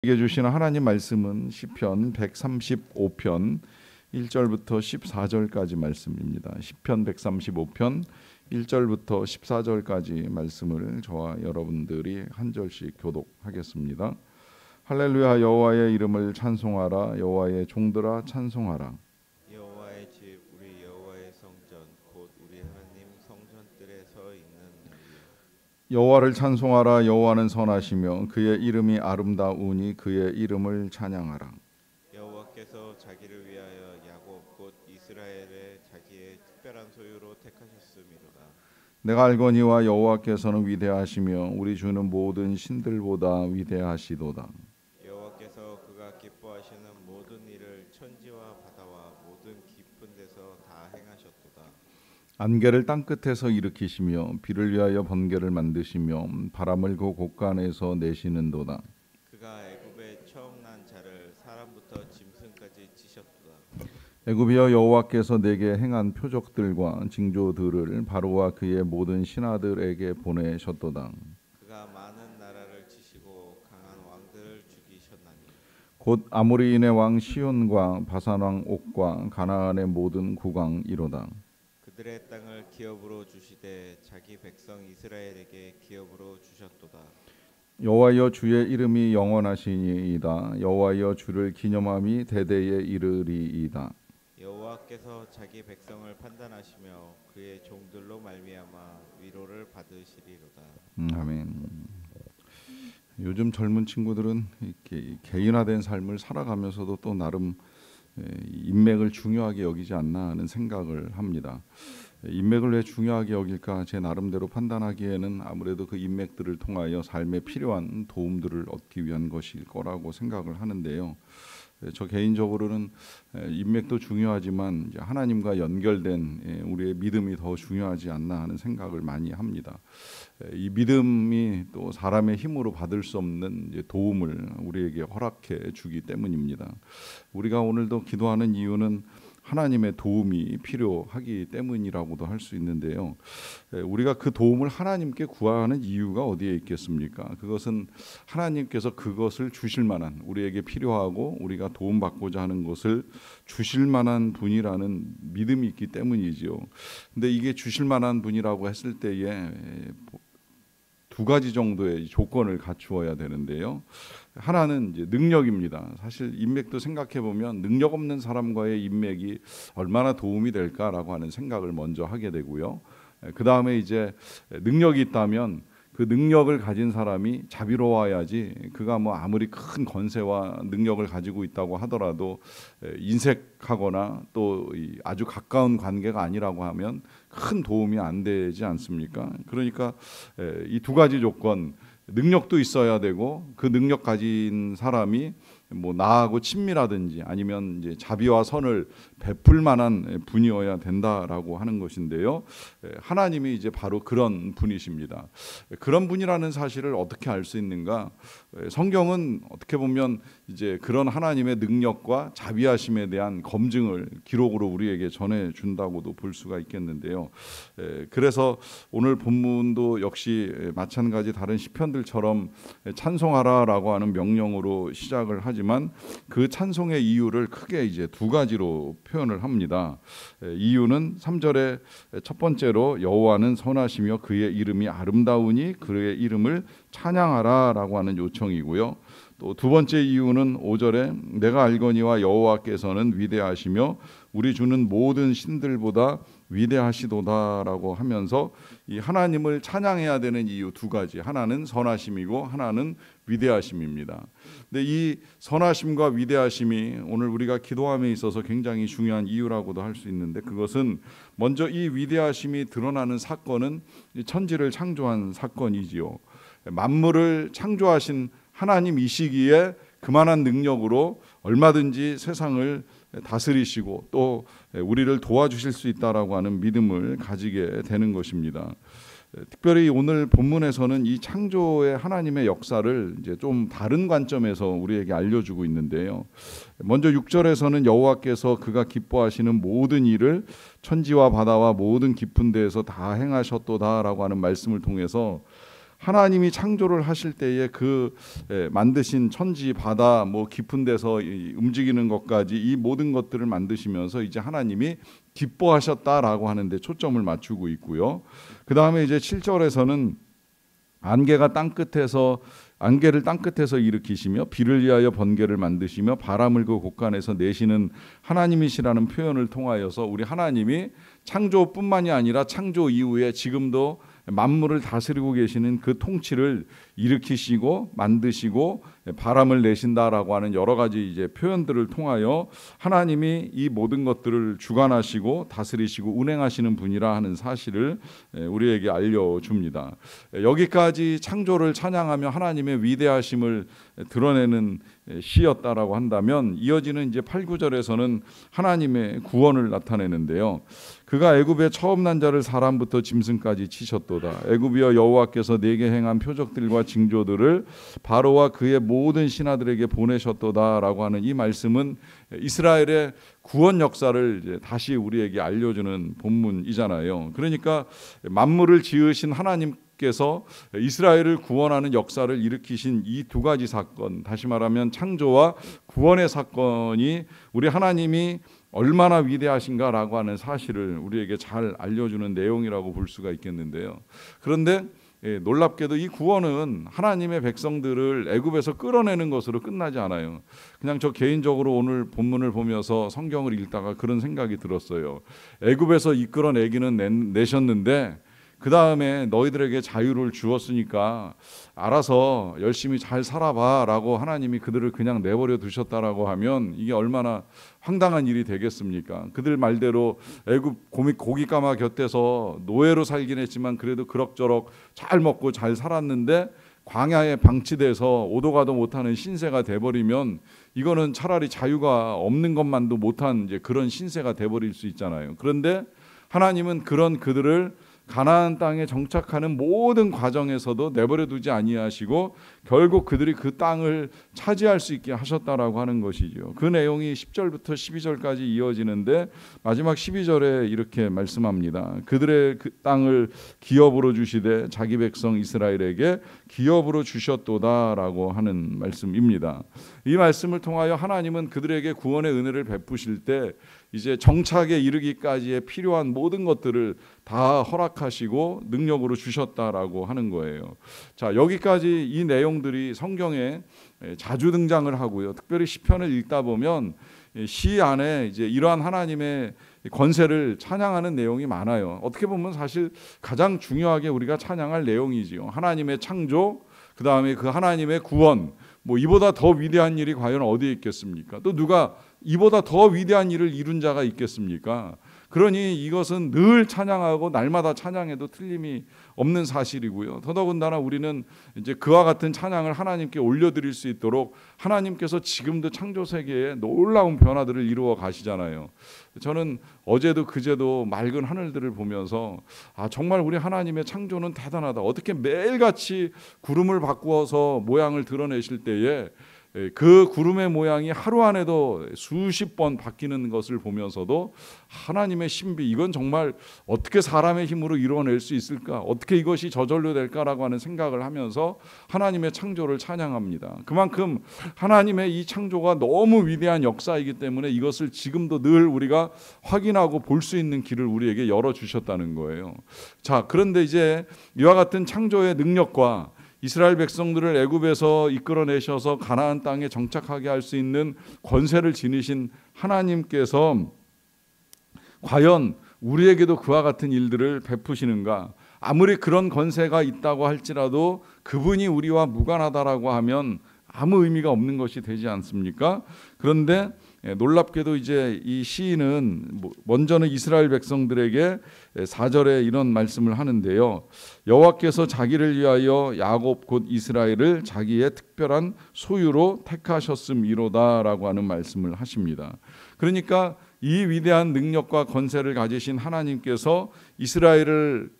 우리에게 주시는 하나님 말씀은 시편 135편 1절부터 14절까지 말씀입니다. 시편 135편 1절부터 14절까지 말씀을 저와 여러분들이 한 절씩 교독하겠습니다. 할렐루야. 여호와의 이름을 찬송하라. 여호와의 종들아 찬송하라. 여호와의 집 우리 여호와의 성전 곧 우리 하나님 성전들에 서 있는 여호와를 찬송하라. 여호와는 선하시며 그의 이름이 아름다우니 그의 이름을 찬양하라. 여호와께서 자기를 위하여 야곱 곧 이스라엘의 자기의 특별한 소유로 택하셨음이로다. 내가 알거니와 여호와께서는 위대하시며 우리 주는 모든 신들보다 위대하시도다. 여호와께서 그가 기뻐하시는 모든 일을 천지와 바다와 모든 깊은 데서 다 행하셨도다. 안개를 땅 끝에서 일으키시며 비를 위하여 번개를 만드시며 바람을 그 곳간에서 내시는도다. 그가 애굽에 처음 난 자를 사람부터 짐승까지 치셨도다. 애굽이여 여호와께서 내게 행한 표적들과 징조들을 바로와 그의 모든 신하들에게 보내셨도다. 그가 많은 나라를 치시고 강한 왕들을 죽이셨나니 곧 아모리인의 왕 시온과 바산 왕 옥과 가나안의 모든 국왕이로다. 그들의 땅을 기업으로 주시되 자기 백성 이스라엘에게 기업으로 주셨도다. 여호와여 주의 이름이 영원하시니이다. 여호와여 주를 기념함이 대대에 이르리이다. 여호와께서 자기 백성을 판단하시며 그의 종들로 말미암아 위로를 받으시리로다. 아멘. 요즘 젊은 친구들은 이렇게 개인화된 삶을 살아가면서도 또 나름 인맥을 중요하게 여기지 않나 하는 생각을 합니다. 인맥을 왜 중요하게 여길까? 제 나름대로 판단하기에는 아무래도 그 인맥들을 통하여 삶에 필요한 도움들을 얻기 위한 것일 거라고 생각을 하는데요. 저 개인적으로는 인맥도 중요하지만 이제 하나님과 연결된 우리의 믿음이 더 중요하지 않나 하는 생각을 많이 합니다. 이 믿음이 또 사람의 힘으로 받을 수 없는 이제 도움을 우리에게 허락해 주기 때문입니다. 우리가 오늘도 기도하는 이유는 하나님의 도움이 필요하기 때문이라고도 할 수 있는데요. 우리가 그 도움을 하나님께 구하는 이유가 어디에 있겠습니까? 그것은 하나님께서 그것을 주실 만한, 우리에게 필요하고 우리가 도움받고자 하는 것을 주실 만한 분이라는 믿음이 있기 때문이지요. 근데 이게 주실 만한 분이라고 했을 때에 두 가지 정도의 조건을 갖추어야 되는데요. 하나는 이제 능력입니다. 사실 인맥도 생각해 보면 능력 없는 사람과의 인맥이 얼마나 도움이 될까라고 하는 생각을 먼저 하게 되고요. 그 다음에 이제 능력이 있다면 그 능력을 가진 사람이 자비로워야지, 그가 뭐 아무리 큰 권세와 능력을 가지고 있다고 하더라도 인색하거나 또 아주 가까운 관계가 아니라고 하면 큰 도움이 안 되지 않습니까? 그러니까 이 두 가지 조건, 능력도 있어야 되고 그 능력 가진 사람이 뭐 나하고 친밀하든지 아니면 이제 자비와 선을 베풀 만한 분이어야 된다라고 하는 것인데요. 하나님이 이제 바로 그런 분이십니다. 그런 분이라는 사실을 어떻게 알 수 있는가? 성경은 어떻게 보면 이제 그런 하나님의 능력과 자비하심에 대한 검증을 기록으로 우리에게 전해 준다고도 볼 수가 있겠는데요. 그래서 오늘 본문도 역시 마찬가지 다른 시편들처럼 찬송하라라고 하는 명령으로 시작을 하지만 그 찬송의 이유를 크게 이제 두 가지로 표현을 합니다. 이유는 3절에 첫 번째로 여호와는 선하시며 그의 이름이 아름다우니 그의 이름을 찬양하라라고 하는 요청이고요. 또 두 번째 이유는 5절에 내가 알거니와 여호와께서는 위대하시며 우리 주는 모든 신들보다 위대하시도다라고 하면서 이 하나님을 찬양해야 되는 이유 두 가지, 하나는 선하심이고 하나는 위대하심입니다. 근데 이 선하심과 위대하심이 오늘 우리가 기도함에 있어서 굉장히 중요한 이유라고도 할 수 있는데, 그것은 먼저 이 위대하심이 드러나는 사건은 천지를 창조한 사건이지요. 만물을 창조하신 하나님이시기에 그만한 능력으로 얼마든지 세상을 다스리시고 또 우리를 도와주실 수 있다라고 하는 믿음을 가지게 되는 것입니다. 특별히 오늘 본문에서는 이 창조의 하나님의 역사를 이제 좀 다른 관점에서 우리에게 알려주고 있는데요. 먼저 6절에서는 여호와께서 그가 기뻐하시는 모든 일을 천지와 바다와 모든 깊은 데에서 다 행하셨도다라고 하는 말씀을 통해서 하나님이 창조를 하실 때에 그 만드신 천지, 바다, 뭐 깊은 데서 움직이는 것까지 이 모든 것들을 만드시면서 이제 하나님이 기뻐하셨다라고 하는데 초점을 맞추고 있고요. 그 다음에 이제 7절에서는 안개를 땅 끝에서 일으키시며 비를 위하여 번개를 만드시며 바람을 그 곳간에서 내시는 하나님이시라는 표현을 통하여서 우리 하나님이 창조뿐만이 아니라 창조 이후에 지금도 만물을 다스리고 계시는 그 통치를 일으키시고 만드시고 바람을 내신다라고 하는 여러 가지 이제 표현들을 통하여 하나님이 이 모든 것들을 주관하시고 다스리시고 운행하시는 분이라 하는 사실을 우리에게 알려줍니다. 여기까지 창조를 찬양하며 하나님의 위대하심을 드러내는 시였다라고 한다면 이어지는 이제 8, 9절에서는 하나님의 구원을 나타내는데요. 그가 애굽의 처음 난 자를 사람부터 짐승까지 치셨도다. 애굽이여 여호와께서 내게 행한 표적들과 징조들을 바로와 그의 모든 신하들에게 보내셨도다라고 하는 이 말씀은 이스라엘의 구원 역사를 이제 다시 우리에게 알려주는 본문이잖아요. 그러니까 만물을 지으신 하나님께서 이스라엘을 구원하는 역사를 일으키신 이 두 가지 사건, 다시 말하면 창조와 구원의 사건이 우리 하나님이 얼마나 위대하신가라고 하는 사실을 우리에게 잘 알려주는 내용이라고 볼 수가 있겠는데요. 그런데 놀랍게도 이 구원은 하나님의 백성들을 애굽에서 끌어내는 것으로 끝나지 않아요. 그냥 저 개인적으로 오늘 본문을 보면서 성경을 읽다가 그런 생각이 들었어요. 애굽에서 이끌어내기는 내셨는데 그 다음에 너희들에게 자유를 주었으니까 알아서 열심히 잘 살아봐 라고 하나님이 그들을 그냥 내버려 두셨다라고 하면 이게 얼마나 황당한 일이 되겠습니까? 그들 말대로 애굽 고깃가마 곁에서 노예로 살긴 했지만 그래도 그럭저럭 잘 먹고 잘 살았는데 광야에 방치돼서 오도 가도 못하는 신세가 돼버리면 이거는 차라리 자유가 없는 것만도 못한 이제 그런 신세가 돼버릴 수 있잖아요. 그런데 하나님은 그런 그들을 가나안 땅에 정착하는 모든 과정에서도 내버려 두지 아니하시고 결국 그들이 그 땅을 차지할 수 있게 하셨다라고 하는 것이죠. 그 내용이 10절부터 12절까지 이어지는데 마지막 12절에 이렇게 말씀합니다. 그들의 그 땅을 기업으로 주시되 자기 백성 이스라엘에게 기업으로 주셨도다라고 하는 말씀입니다. 이 말씀을 통하여 하나님은 그들에게 구원의 은혜를 베푸실 때 이제 정착에 이르기까지의 필요한 모든 것들을 다 허락하시고 능력으로 주셨다라고 하는 거예요. 자, 여기까지 이 내용들이 성경에 자주 등장을 하고요. 특별히 시편을 읽다 보면 시 안에 이제 이러한 하나님의 권세를 찬양하는 내용이 많아요. 어떻게 보면 사실 가장 중요하게 우리가 찬양할 내용이지요. 하나님의 창조, 그 다음에 그 하나님의 구원, 뭐 이보다 더 위대한 일이 과연 어디에 있겠습니까? 또 누가 이보다 더 위대한 일을 이룬 자가 있겠습니까? 그러니 이것은 늘 찬양하고 날마다 찬양해도 틀림이 없는 사실이고요. 더더군다나 우리는 이제 그와 같은 찬양을 하나님께 올려드릴 수 있도록 하나님께서 지금도 창조 세계에 놀라운 변화들을 이루어 가시잖아요. 저는 어제도 그제도 맑은 하늘들을 보면서 정말 우리 하나님의 창조는 대단하다. 어떻게 매일같이 구름을 바꾸어서 모양을 드러내실 때에 그 구름의 모양이 하루 안에도 수십 번 바뀌는 것을 보면서도 하나님의 신비, 이건 정말 어떻게 사람의 힘으로 이루어낼 수 있을까? 어떻게 이것이 저절로 될까라고 하는 생각을 하면서 하나님의 창조를 찬양합니다. 그만큼 하나님의 이 창조가 너무 위대한 역사이기 때문에 이것을 지금도 늘 우리가 확인하고 볼 수 있는 길을 우리에게 열어주셨다는 거예요. 자, 그런데 이제 이와 같은 창조의 능력과 이스라엘 백성들을 애굽에서 이끌어내셔서 가나안 땅에 정착하게 할 수 있는 권세를 지니신 하나님께서 과연 우리에게도 그와 같은 일들을 베푸시는가? 아무리 그런 권세가 있다고 할지라도 그분이 우리와 무관하다라고 하면 아무 의미가 없는 것이 되지 않습니까? 그런데 놀랍게도 이제 이 시인은 먼저는 이스라엘 백성들에게 4절에 이런 말씀을 하는데요. 여호와께서 자기를 위하여 야곱 곧 이스라엘을 자기의 특별한 소유로 택하셨음이로다라고 하는 말씀을 하십니다. 그러니까 이 위대한 능력과 권세를 가지신 하나님께서 이스라엘을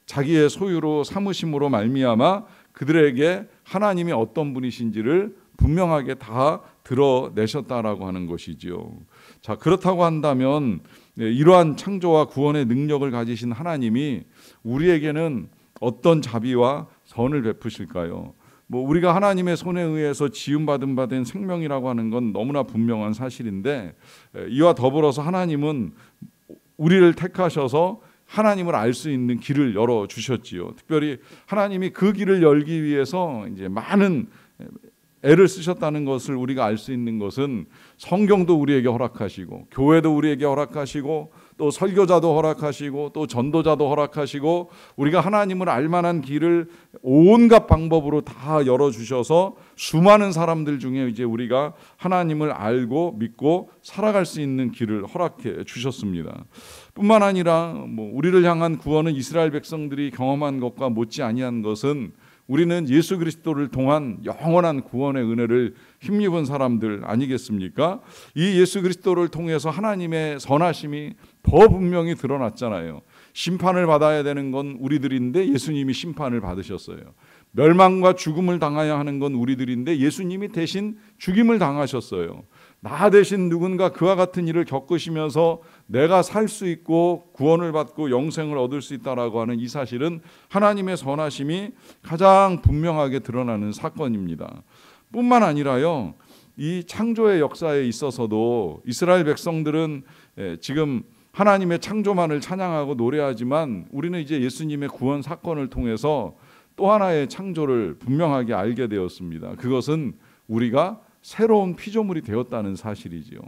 자기의 소유로 삼으심으로 말미암아 그들에게 하나님이 어떤 분이신지를 분명하게 다 드러내셨다라고 하는 것이지요. 자, 그렇다고 한다면 이러한 창조와 구원의 능력을 가지신 하나님이 우리에게는 어떤 자비와 선을 베푸실까요? 우리가 하나님의 손에 의해서 지음받은 생명이라고 하는 건 너무나 분명한 사실인데, 이와 더불어서 하나님은 우리를 택하셔서 하나님을 알 수 있는 길을 열어주셨지요. 특별히 하나님이 그 길을 열기 위해서 이제 많은 애를 쓰셨다는 것을 우리가 알 수 있는 것은 성경도 우리에게 허락하시고, 교회도 우리에게 허락하시고, 또 설교자도 허락하시고, 또 전도자도 허락하시고, 우리가 하나님을 알 만한 길을 온갖 방법으로 다 열어주셔서 수많은 사람들 중에 이제 우리가 하나님을 알고 믿고 살아갈 수 있는 길을 허락해 주셨습니다. 뿐만 아니라 우리를 향한 구원은 이스라엘 백성들이 경험한 것과 못지 아니한 것은, 우리는 예수 그리스도를 통한 영원한 구원의 은혜를 힘입은 사람들 아니겠습니까? 이 예수 그리스도를 통해서 하나님의 선하심이 더 분명히 드러났잖아요. 심판을 받아야 되는 건 우리들인데 예수님이 심판을 받으셨어요. 멸망과 죽음을 당해야 하는 건 우리들인데 예수님이 대신 죽임을 당하셨어요. 나 대신 누군가 그와 같은 일을 겪으시면서 내가 살 수 있고 구원을 받고 영생을 얻을 수 있다라고 하는 이 사실은 하나님의 선하심이 가장 분명하게 드러나는 사건입니다. 뿐만 아니라요, 이 창조의 역사에 있어서도 이스라엘 백성들은 지금 하나님의 창조만을 찬양하고 노래하지만, 우리는 이제 예수님의 구원 사건을 통해서 또 하나의 창조를 분명하게 알게 되었습니다. 그것은 우리가 새로운 피조물이 되었다는 사실이지요.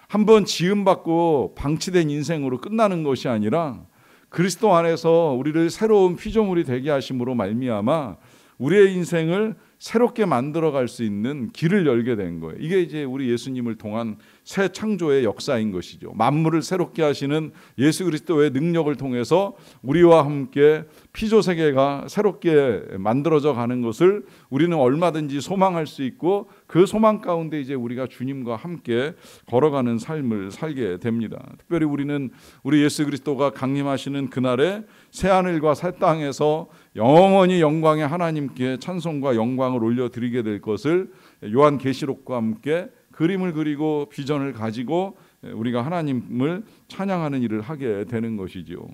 한번 지음받고 방치된 인생으로 끝나는 것이 아니라 그리스도 안에서 우리를 새로운 피조물이 되게 하심으로 말미암아 우리의 인생을 새롭게 만들어갈 수 있는 길을 열게 된 거예요. 이게 이제 우리 예수님을 통한 새 창조의 역사인 것이죠. 만물을 새롭게 하시는 예수 그리스도의 능력을 통해서 우리와 함께 피조 세계가 새롭게 만들어져 가는 것을 우리는 얼마든지 소망할 수 있고, 그 소망 가운데 이제 우리가 주님과 함께 걸어가는 삶을 살게 됩니다. 특별히 우리는 우리 예수 그리스도가 강림하시는 그날에 새 하늘과 새 땅에서 영원히 영광의 하나님께 찬송과 영광을 올려드리게 될 것을 요한계시록과 함께 그림을 그리고 비전을 가지고 우리가 하나님을 찬양하는 일을 하게 되는 것이죠.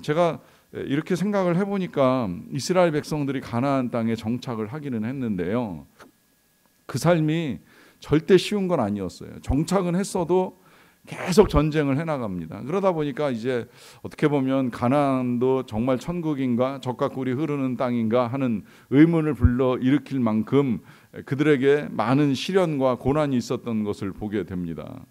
제가 이렇게 생각을 해보니까 이스라엘 백성들이 가나안 땅에 정착을 하기는 했는데요, 그 삶이 절대 쉬운 건 아니었어요. 정착은 했어도 계속 전쟁을 해나갑니다. 그러다 보니까 이제 어떻게 보면 가나안도 정말 천국인가, 젖과 꿀이 흐르는 땅인가 하는 의문을 불러 일으킬 만큼 그들에게 많은 시련과 고난이 있었던 것을 보게 됩니다.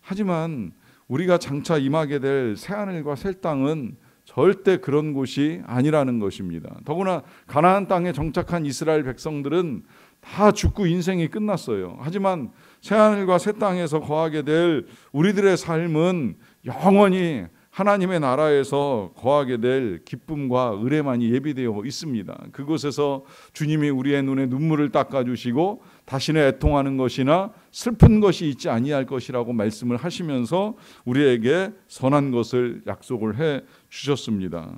하지만 우리가 장차 임하게 될 새하늘과 새 땅은 절대 그런 곳이 아니라는 것입니다. 더구나 가나안 땅에 정착한 이스라엘 백성들은 다 죽고 인생이 끝났어요. 하지만 새하늘과 새 땅에서 거하게 될 우리들의 삶은 영원히 하나님의 나라에서 거하게 될 기쁨과 의뢰만이 예비되어 있습니다. 그곳에서 주님이 우리의 눈에 눈물을 닦아주시고 다시는 애통하는 것이나 슬픈 것이 있지 아니할 것이라고 말씀을 하시면서 우리에게 선한 것을 약속을 해 주셨습니다.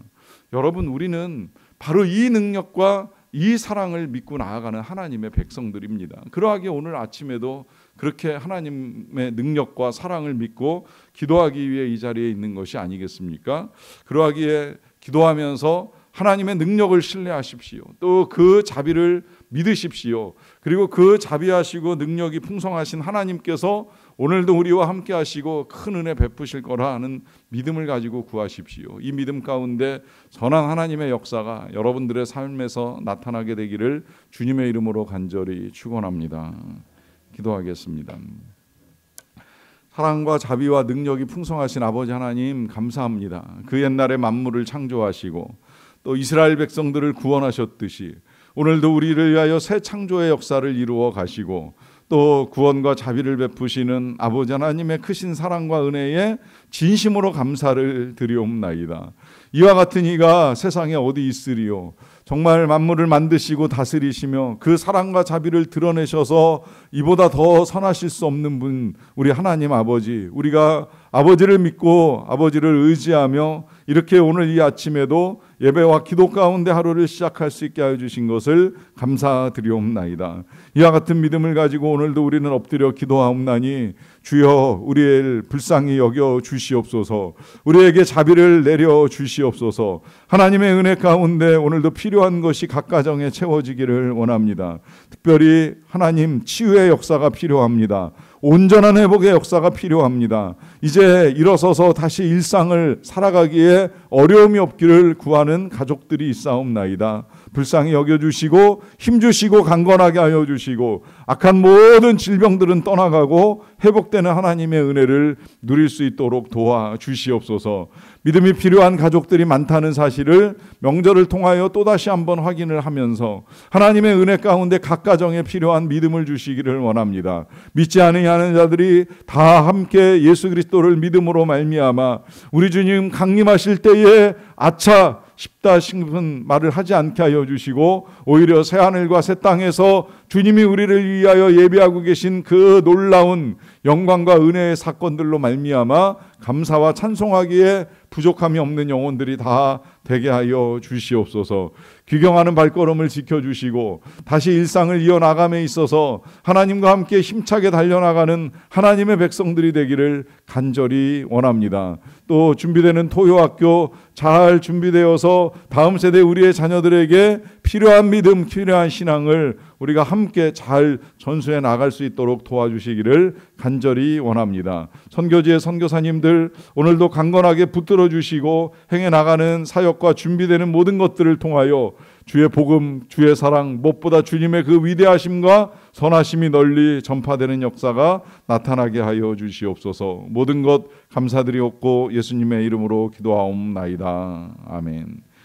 여러분, 우리는 바로 이 능력과 이 사랑을 믿고 나아가는 하나님의 백성들입니다. 그러하기에 오늘 아침에도 그렇게 하나님의 능력과 사랑을 믿고 기도하기 위해 이 자리에 있는 것이 아니겠습니까? 그러하기에 기도하면서 하나님의 능력을 신뢰하십시오. 또 그 자비를 믿으십시오. 그리고 그 자비하시고 능력이 풍성하신 하나님께서 오늘도 우리와 함께 하시고 큰 은혜 베푸실 거라 하는 믿음을 가지고 구하십시오. 이 믿음 가운데 선한 하나님의 역사가 여러분들의 삶에서 나타나게 되기를 주님의 이름으로 간절히 축원합니다. 기도하겠습니다. 사랑과 자비와 능력이 풍성하신 아버지 하나님, 감사합니다. 그 옛날에 만물을 창조하시고 또 이스라엘 백성들을 구원하셨듯이 오늘도 우리를 위하여 새 창조의 역사를 이루어 가시고 또 구원과 자비를 베푸시는 아버지 하나님의 크신 사랑과 은혜에 진심으로 감사를 드리옵나이다. 이와 같은 이가 세상에 어디 있으리요. 정말 만물을 만드시고 다스리시며 그 사랑과 자비를 드러내셔서 이보다 더 선하실 수 없는 분, 우리 하나님 아버지, 우리가 아버지를 믿고 아버지를 의지하며 이렇게 오늘 이 아침에도 예배와 기도 가운데 하루를 시작할 수 있게 하여 주신 것을 감사드리옵나이다. 이와 같은 믿음을 가지고 오늘도 우리는 엎드려 기도하옵나니 주여 우리를 불쌍히 여겨 주시옵소서. 우리에게 자비를 내려 주시옵소서. 하나님의 은혜 가운데 오늘도 필요한 것이 각 가정에 채워지기를 원합니다. 특별히 하나님 치유의 역사가 필요합니다. 온전한 회복의 역사가 필요합니다. 이제 일어서서 다시 일상을 살아가기에 어려움이 없기를 구하는 가족들이 있사옵나이다. 불쌍히 여겨주시고 힘주시고 강건하게 하여 주시고 악한 모든 질병들은 떠나가고 회복되는 하나님의 은혜를 누릴 수 있도록 도와주시옵소서. 믿음이 필요한 가족들이 많다는 사실을 명절을 통하여 또다시 한번 확인을 하면서 하나님의 은혜 가운데 각 가정에 필요한 믿음을 주시기를 원합니다. 믿지 않으려는 자들이 다 함께 예수 그리스도를 믿음으로 말미암아 우리 주님 강림하실 때에 아차 싶다 싶은 말을 하지 않게 하여 주시고 오히려 새하늘과 새 땅에서 주님이 우리를 위하여 예비하고 계신 그 놀라운 영광과 은혜의 사건들로 말미암아 감사와 찬송하기에 부족함이 없는 영혼들이 다 되게 하여 주시옵소서. 귀경하는 발걸음을 지켜주시고 다시 일상을 이어나감에 있어서 하나님과 함께 힘차게 달려나가는 하나님의 백성들이 되기를 간절히 원합니다. 또 준비되는 토요학교 잘 준비되어서 다음 세대 우리의 자녀들에게 필요한 믿음, 필요한 신앙을 우리가 함께 잘 전수해 나갈 수 있도록 도와주시기를 간절히 원합니다. 선교지의 선교사님들 오늘도 강건하게 붙들어 주시고 행해 나가는 사역과 준비되는 모든 것들을 통하여 주의 복음, 주의 사랑, 무엇보다 주님의 그 위대하심과 선하심이 널리 전파되는 역사가 나타나게 하여 주시옵소서. 모든 것 감사드리옵고 예수님의 이름으로 기도하옵나이다. 아멘.